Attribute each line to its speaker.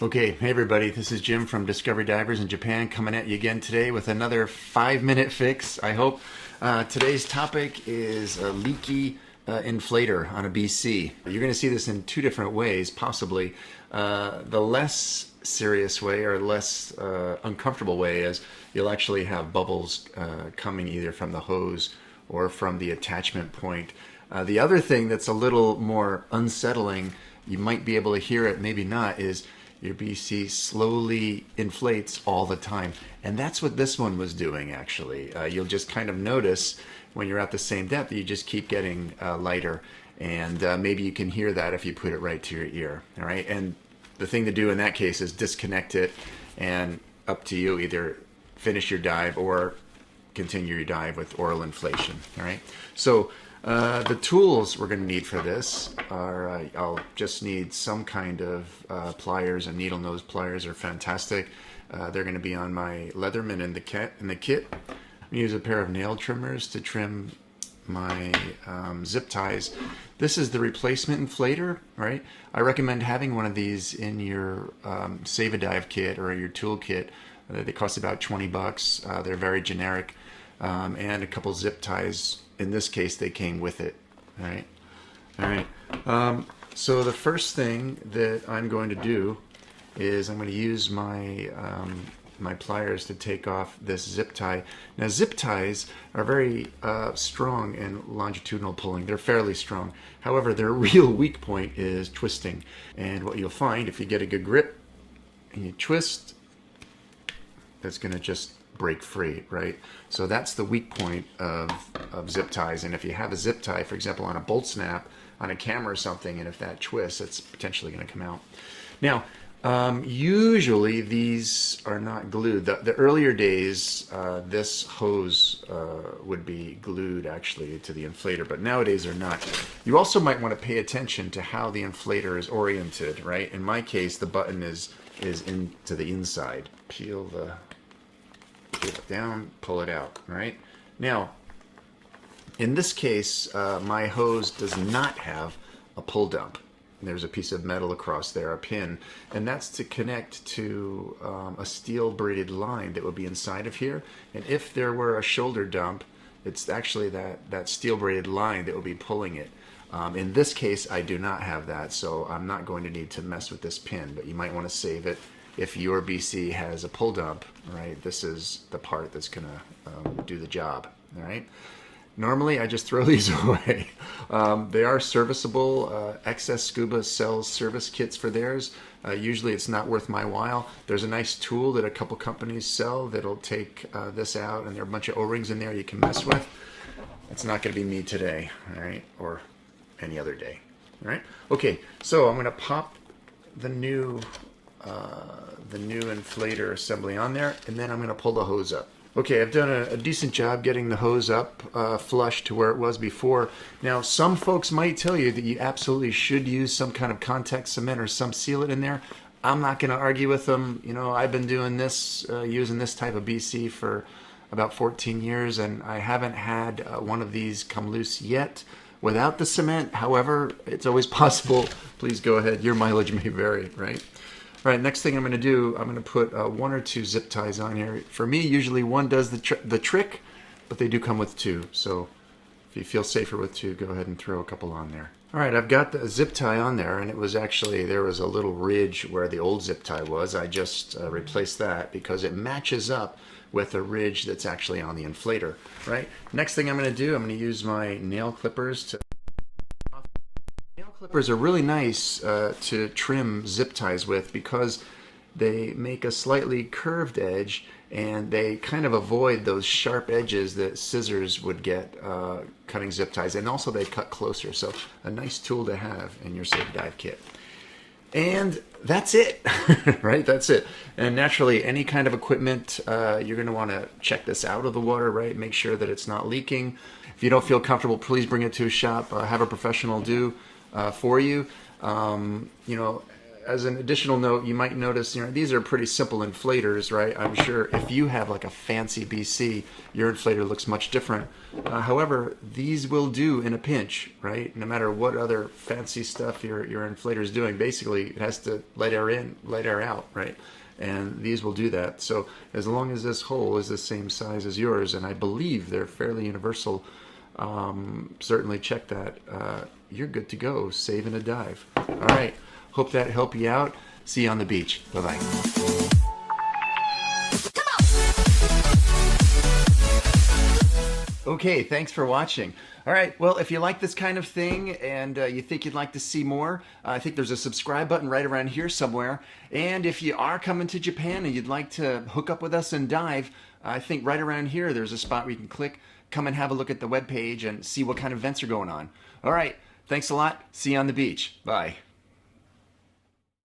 Speaker 1: Okay, hey everybody, this is Jim from Discovery Divers in Japan coming at you again today with another 5-minute fix, I hope. Today's topic is a leaky inflator on a BC. You're going to see this in two different ways, possibly. The less serious way or less uncomfortable way is you'll actually have bubbles coming either from the hose or from the attachment point. The other thing that's a little more unsettling, you might be able to hear it, maybe not, is your BC slowly inflates all the time. And that's what this one was doing, actually. You'll just kind of notice when you're at the same depth, you just keep getting lighter. And maybe you can hear that if you put it right to your ear. All right. And the thing to do in that case is disconnect it, and up to you, either finish your dive or continue your dive with oral inflation. All right. So the tools we're going to need for this are, I'll just need some kind of pliers, and needle nose pliers are fantastic. They're going to be on my Leatherman in the kit. I'm going to use a pair of nail trimmers to trim my zip ties. This is the replacement inflator, right? I recommend having one of these in your Save a Dive kit or your tool kit. They cost about 20 bucks. They're very generic, and a couple zip ties. In this case, they came with it. All right. So the first thing that I'm going to do is I'm going to use my my pliers to take off this zip tie. Now, zip ties are very strong in longitudinal pulling. They're fairly strong. However, their real weak point is twisting. And what you'll find if you get a good grip and you twist, that's going to just break free, right? So that's the weak point of zip ties. And if you have a zip tie, for example, on a bolt snap, on a camera or something, and if that twists, it's potentially going to come out. Now, usually these are not glued. The earlier days, this hose would be glued actually to the inflator, but nowadays they're not. You also might want to pay attention to how the inflator is oriented, right? In my case, the button is into the inside. Peel it down, pull it out, right? Now, in this case, my hose does not have a pull dump. There's a piece of metal across there, a pin, and that's to connect to a steel braided line that would be inside of here. And if there were a shoulder dump, it's actually that steel braided line that will be pulling it. In this case, I do not have that, so I'm not going to need to mess with this pin, but you might want to save it. If your BC has a pull dump, right, this is the part that's going to do the job, all right? Normally, I just throw these away. They are serviceable. Excess Scuba sells service kits for theirs. Usually, it's not worth my while. There's a nice tool that a couple companies sell that'll take this out, and there are a bunch of O-rings in there you can mess with. It's not going to be me today, all right, or any other day, all right? Okay, so I'm going to pop the new inflator assembly on there, and then I'm going to pull the hose up. Okay, I've done a decent job getting the hose up flush to where it was before. Now, some folks might tell you that you absolutely should use some kind of contact cement or some sealant in there. I'm not going to argue with them. You know, I've been doing this, using this type of BC for about 14 years, and I haven't had one of these come loose yet without the cement. However, it's always possible. Please go ahead. Your mileage may vary, right? All right, next thing I'm going to do, I'm going to put one or two zip ties on here. For me, usually one does the trick, but they do come with two. So if you feel safer with two, go ahead and throw a couple on there. All right, I've got the zip tie on there, and it was actually, there was a little ridge where the old zip tie was. I just replaced that because it matches up with a ridge that's actually on the inflator, right? Next thing I'm going to do, I'm going to use my nail clippers to... Nail clippers are really nice to trim zip ties with because they make a slightly curved edge, and they kind of avoid those sharp edges that scissors would get cutting zip ties, and also they cut closer. So a nice tool to have in your Save a Dive kit. And that's it, right? That's it. And naturally, any kind of equipment, you're going to want to check this out of the water, right? Make sure that it's not leaking. If you don't feel comfortable, please bring it to a shop. Have a professional do for you. You know, as an additional note, you might notice, these are pretty simple inflators, right? I'm sure if you have like a fancy BC, your inflator looks much different. However, these will do in a pinch, right? No matter what other fancy stuff your inflator is doing, basically it has to let air in, let air out, right? And these will do that. So as long as this hole is the same size as yours, and I believe they're fairly universal, certainly check that. You're good to go, saving a dive. All right, hope that helped you out. See you on the beach. Bye-bye. Okay, thanks for watching. All right, well, if you like this kind of thing and you think you'd like to see more, I think there's a subscribe button right around here somewhere. And if you are coming to Japan and you'd like to hook up with us and dive, I think right around here there's a spot where you can click, come and have a look at the webpage and see what kind of events are going on. All right, thanks a lot. See you on the beach. Bye.